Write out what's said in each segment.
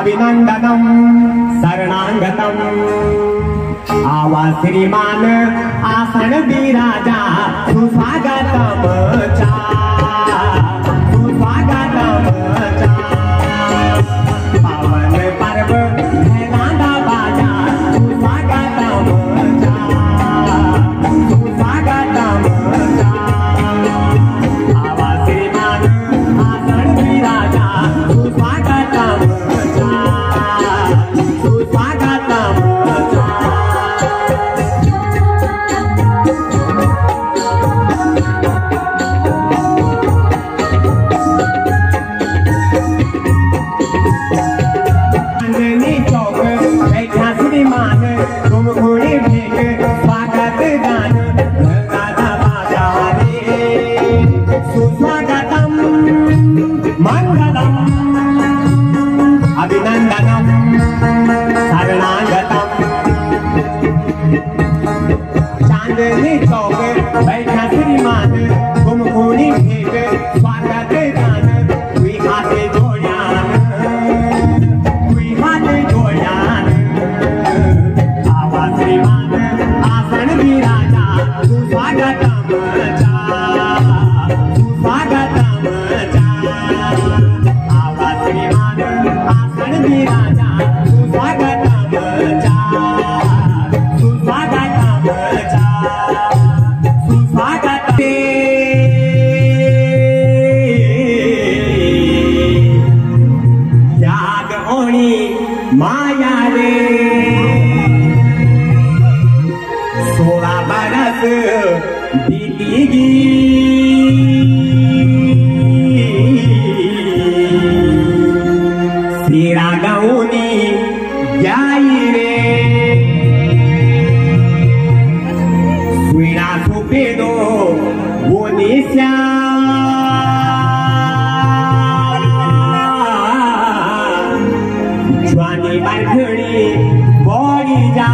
अभिनंदनम शरणागतम आवाज श्रीमान आसन विराजा सुस्वागतम चा सुस्वागतम चा पावन पर्व है नादा बाजा सुस्वागतम चा सुस्वागतम चा आवाज श्रीमान आसन विराजा सुस्वागतम चा सुस्वागतम चा मंगलम अभिनंदनम शरणागतम चांदनी चौक बैठा श्रीमान कुमकुनी भेंट स्वागत गान हुई हाथे जोड़ान आवाज श्रीमान आसन विराजा सुस्वागतम चा सुस्वागतम चा आवाज श्रीमान आसन विराजा सुस्वागतम चा सुस्वागतम चा सुस्वागतम याद होनी माया रे 16 बरस बीतेगी श्रीरा गौनी जाई रे सुईरा सुपे दो वो निश्या ज्वानी बरखड़ी बोड़ी जा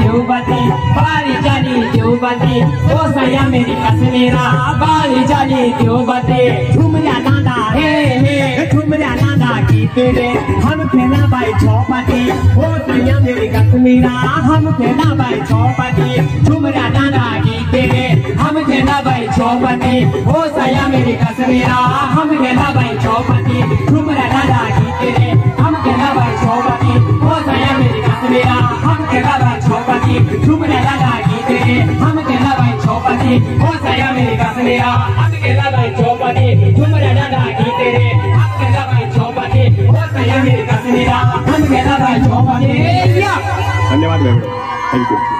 देवबती बाली जानी देवबती ओ सया मेरी कश्मीरा बाली जानी देवबती झुमरा नादा हे हे झुमरा नादा गीत रे हम खेला भाई चौपाटी ओ सैया मेरी कश्मीरा हम खेला भाई चौपाटी झुमरा नाना गीत रे हम खेला भाई चौपती ओ सया मेरी कश्मीरा हम खेला भाई चौपती झुमरा नाना गीत रे हम खेला भाई चौपती ओ सया मेरी कश्मीरा हम खेला भाई चौपती झुमरा नाना गीत रे हम खेला भाई चौपती ओ सया मेरी कश्मीरा हम खेला भाई चौपती झुमरा नाना गीत रे हम खेला भाई चौपती ओ सया मेरी कश्मीरा हम खेला भाई चौपती धन्यवाद थैंक यू।